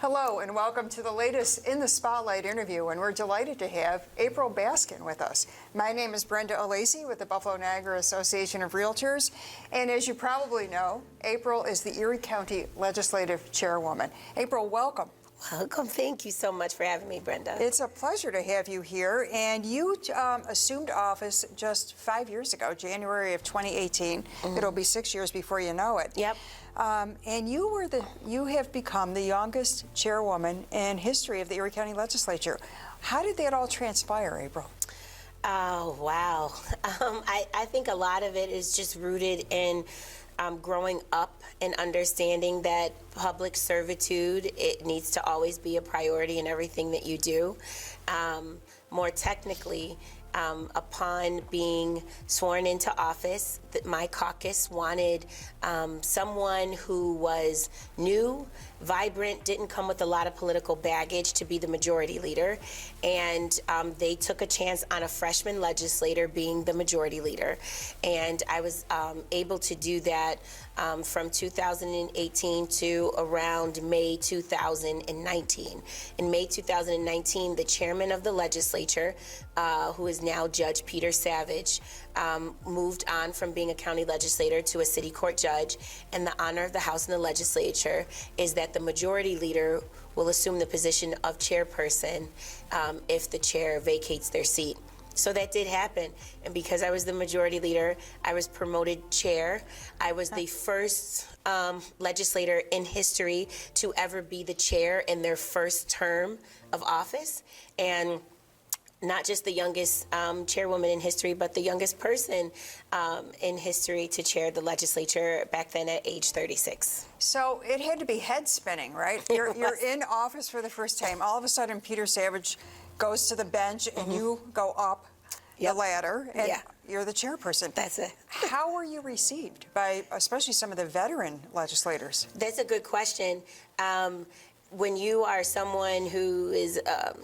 Hello and welcome to the latest In the Spotlight interview, and we're delighted to have April Baskin with us. My name is Brenda Alesi with the Buffalo Niagara Association of Realtors, and as you probably know, April is the Erie County Legislative Chairwoman. April, welcome. Welcome. Thank you so much for having me, Brenda. It's a pleasure to have you here, and you assumed office just 5 years ago, January of 2018. It'll be 6 years before you know it. Yep. And you have become the youngest chairwoman in history of the Erie County Legislature. How did that all transpire, April? Oh, wow. I think a lot of it is just rooted in growing up and understanding that public servitude, it needs to always be a priority in everything that you do. More technically, upon being sworn into office, my caucus wanted someone who was new, vibrant, didn't come with a lot of political baggage to be the majority leader. And they took a chance on a freshman legislator being the majority leader. And I was able to do that from 2018 to around May 2019. In May 2019, the chairman of the legislature, who is now Judge Peter Savage, moved on from being a county legislator to a city court judge, and the honor of the House and the legislature is that the majority leader will assume the position of chairperson if the chair vacates their seat. So that did happen, and because I was the majority leader, I was promoted chair. I was the first legislator in history to ever be the chair in their first term of office, and not just the youngest chairwoman in history, but the youngest person in history to chair the legislature back then at age 36. So it had to be head spinning, right? You're in office for the first time. All of a sudden, Peter Savage goes to the bench and you go up the ladder and you're the chairperson. That's it. How were you received by especially some of the veteran legislators? That's a good question. When you are someone who is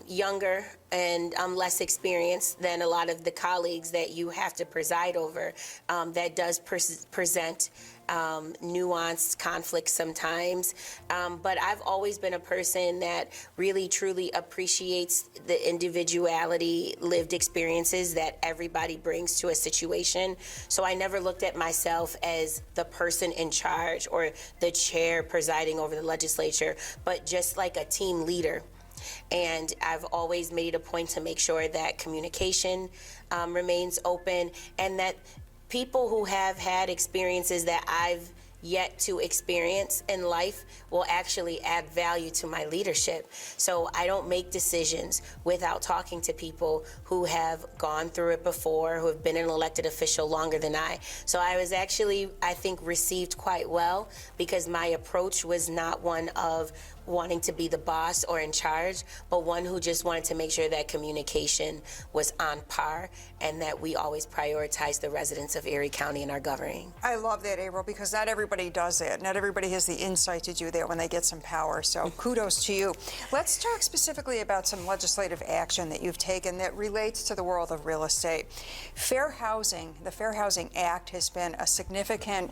younger and less experienced than a lot of the colleagues that you have to preside over, that does present nuanced conflict sometimes. But I've always been a person that really, truly appreciates the individuality, lived experiences that everybody brings to a situation. So I never looked at myself as the person in charge or the chair presiding over the legislature, but just like a team leader. And I've always made it a point to make sure that communication remains open, and that people who have had experiences that I've yet to experience in life will actually add value to my leadership. So I don't make decisions without talking to people who have gone through it before, who have been an elected official longer than I. So I was actually, I think, received quite well, because my approach was not one of wanting to be the boss or in charge, but one who just wanted to make sure that communication was on par and that we always prioritize the residents of Erie County in our governing. I love that, April, because not everybody does that. Not everybody has the insight to do that when they get some power, so kudos to you. Let's talk specifically about some legislative action that you've taken that relates to the world of real estate. Fair housing, the Fair Housing Act, has been a significant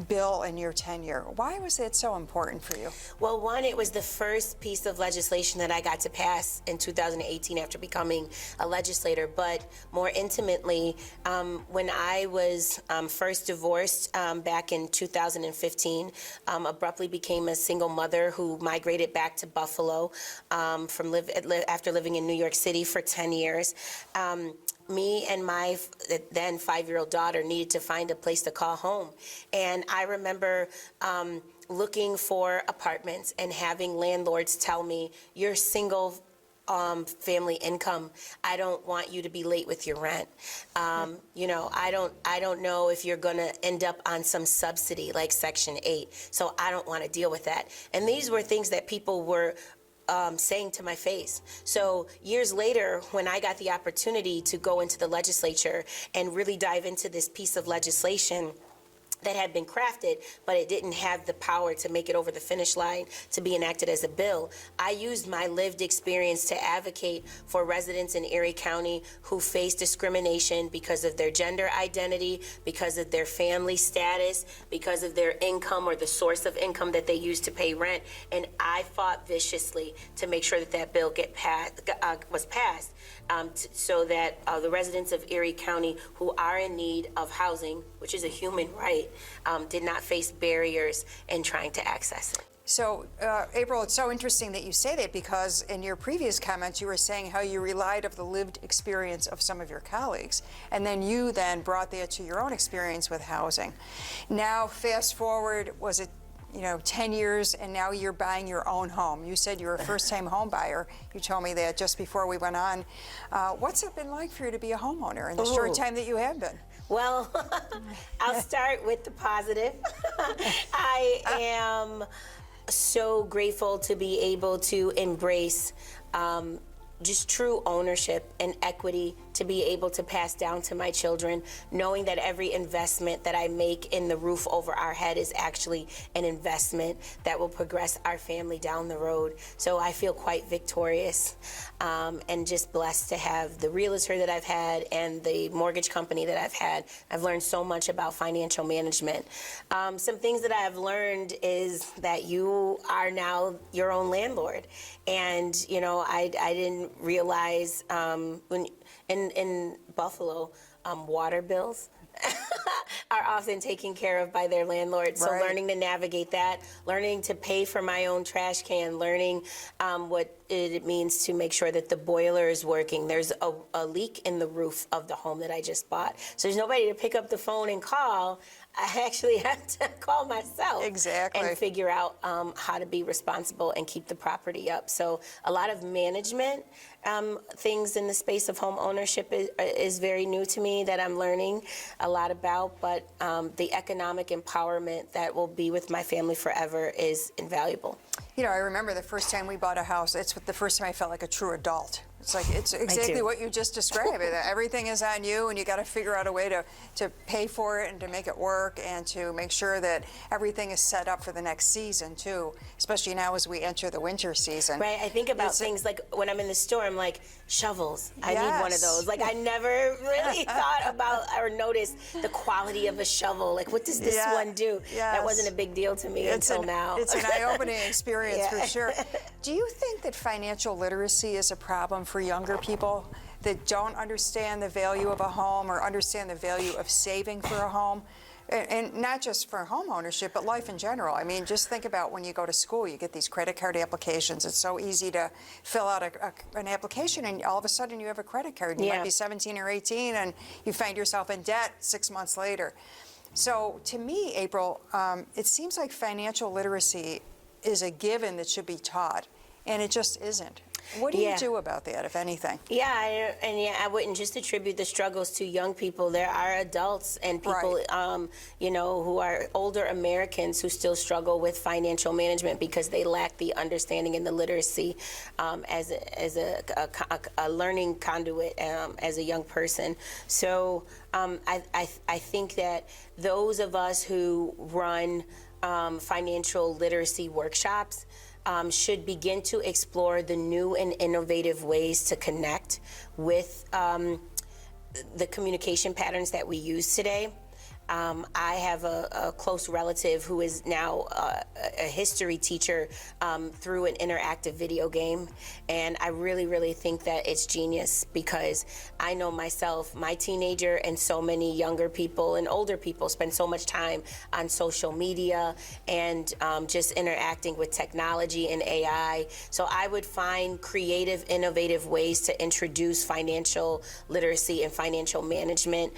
bill in your tenure. Why was that so important for you? Well, one, it was the first piece of legislation that I got to pass in 2018 after becoming a legislator, but more intimately, when I was first divorced back in 2015, abruptly became a single mother who migrated back to Buffalo after living in New York City for 10 years. Me and my then 5-year-old daughter needed to find a place to call home. And I remember looking for apartments and having landlords tell me, "You're single family income. I don't want you to be late with your rent. You know, I don't know if you're gonna end up on some subsidy like Section 8, so I don't want to deal with that." And these were things that people were saying to my face. So years later, when I got the opportunity to go into the legislature and really dive into this piece of legislation, that had been crafted, but it didn't have the power to make it over the finish line to be enacted as a bill. I used my lived experience to advocate for residents in Erie County who face discrimination because of their gender identity, because of their family status, because of their income or the source of income that they use to pay rent. And I fought viciously to make sure that that bill was passed so that the residents of Erie County who are in need of housing, which is a human right, did not face barriers in trying to access it. So, April, it's so interesting that you say that, because in your previous comments you were saying how you relied on the lived experience of some of your colleagues, and then you brought that to your own experience with housing. Now, fast forward, was it 10 years, and now you're buying your own home. You said you're a first-time home buyer. You told me that just before we went on. What's it been like for you to be a homeowner in the short time that you have been? Well, I'll start with the positive. I am so grateful to be able to embrace just true ownership and equity, to be able to pass down to my children, knowing that every investment that I make in the roof over our head is actually an investment that will progress our family down the road. So I feel quite victorious and just blessed to have the realtor that I've had and the mortgage company that I've had. I've learned so much about financial management. Some things that I've learned is that you are now your own landlord. And, I didn't realize when in Buffalo, water bills are often taken care of by their landlord. So learning to navigate that, learning to pay for my own trash can, learning what it means to make sure that the boiler is working. There's a leak in the roof of the home that I just bought. So there's nobody to pick up the phone and call. I actually have to call myself and figure out how to be responsible and keep the property up. So a lot of management things in the space of home ownership is very new to me that I'm learning a lot about, but the economic empowerment that will be with my family forever is invaluable. I remember the first time we bought a house, it's the first time I felt like a true adult. It's exactly what you just described. Everything is on you, and you got to figure out a way to pay for it and to make it work, and to make sure that everything is set up for the next season too, especially now as we enter the winter season. Right. I think about things like when I'm in the store, I'm like, shovels. I need one of those. Like, I never really thought about or noticed the quality of a shovel. Like, what does this one do? That wasn't a big deal to me until now. It's an eye-opening experience for sure. Do you think that financial literacy is a problem for younger people that don't understand the value of a home or understand the value of saving for a home? And not just for home ownership, but life in general. I mean, just think about when you go to school, you get these credit card applications. It's so easy to fill out an application, and all of a sudden you have a credit card. You might be 17 or 18, and you find yourself in debt 6 months later. So to me, April, it seems like financial literacy is a given that should be taught, and it just isn't. What do you do about that, if anything? I wouldn't just attribute the struggles to young people. There are adults and people, who are older Americans who still struggle with financial management because they lack the understanding and the literacy as a learning conduit as a young person. So I think that those of us who run financial literacy workshops should begin to explore the new and innovative ways to connect with the communication patterns that we use today. I have a close relative who is now a history teacher through an interactive video game, and I really, really think that it's genius because I know myself, my teenager, and so many younger people and older people spend so much time on social media and just interacting with technology and AI. So I would find creative, innovative ways to introduce financial literacy and financial management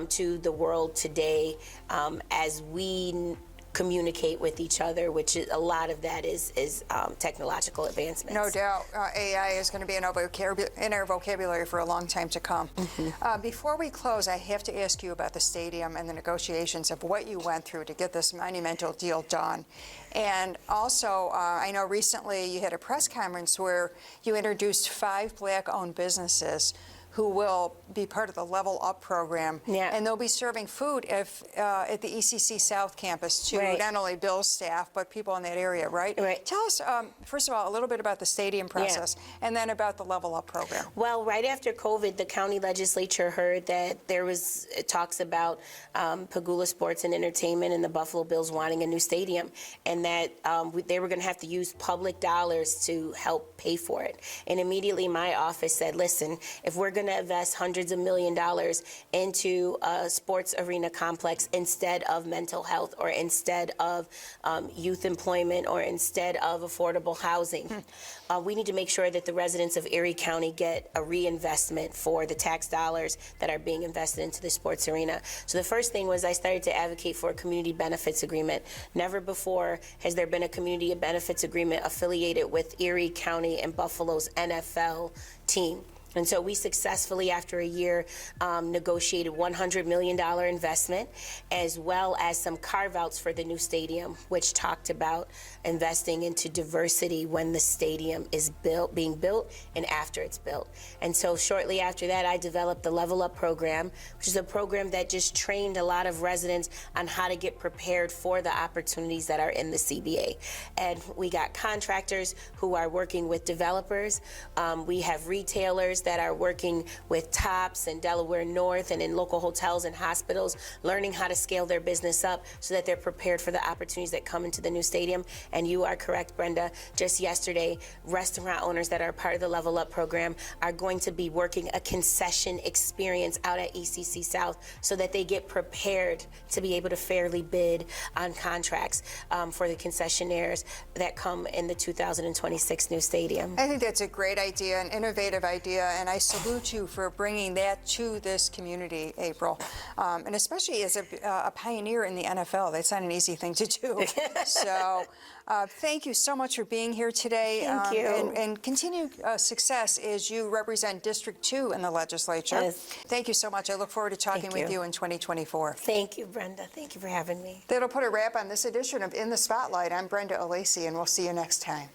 to the world today. As we communicate with each other, which is, a lot of that is technological advancements. No doubt. AI is going to be in our vocabulary for a long time to come. Before we close, I have to ask you about the stadium and the negotiations of what you went through to get this monumental deal done. And also, I know recently you had a press conference where you introduced 5 Black-owned businesses who will be part of the Level Up program. Yeah. And they'll be serving food at the ECC South campus to Right. not only Bill's staff, but people in that area, right? Right. Tell us, first of all, a little bit about the stadium process and then about the Level Up program. Well, right after COVID, the county legislature heard that there was talks about Pagula Sports and Entertainment and the Buffalo Bills wanting a new stadium, and that they were going to have to use public dollars to help pay for it. And immediately my office said, listen, if we're going to invest hundreds of $millions into a sports arena complex instead of mental health or instead of youth employment or instead of affordable housing, we need to make sure that the residents of Erie County get a reinvestment for the tax dollars that are being invested into the sports arena. So the first thing was I started to advocate for a community benefits agreement. Never before has there been a community benefits agreement affiliated with Erie County and Buffalo's NFL team. And so we successfully, after a year, negotiated $100 million investment, as well as some carve-outs for the new stadium, which talked about investing into diversity when the stadium is being built and after it's built. And so shortly after that, I developed the Level Up program, which is a program that just trained a lot of residents on how to get prepared for the opportunities that are in the CBA. And we got contractors who are working with developers. We have retailers that are working with Tops and Delaware North and in local hotels and hospitals, learning how to scale their business up so that they're prepared for the opportunities that come into the new stadium. And you are correct, Brenda. Just yesterday, restaurant owners that are part of the Level Up program are going to be working a concession experience out at ECC South so that they get prepared to be able to fairly bid on contracts for the concessionaires that come in the 2026 new stadium. I think that's a great idea, an innovative idea, and I salute you for bringing that to this community, April, and especially as a pioneer in the NFL. That's not an easy thing to do. So thank you so much for being here today. Thank you. And continued success as you represent District 2 in the legislature. Yes. Thank you so much. I look forward to talking with you in 2024. Thank you, Brenda. Thank you for having me. That'll put a wrap on this edition of In the Spotlight. I'm Brenda Alesi, and we'll see you next time.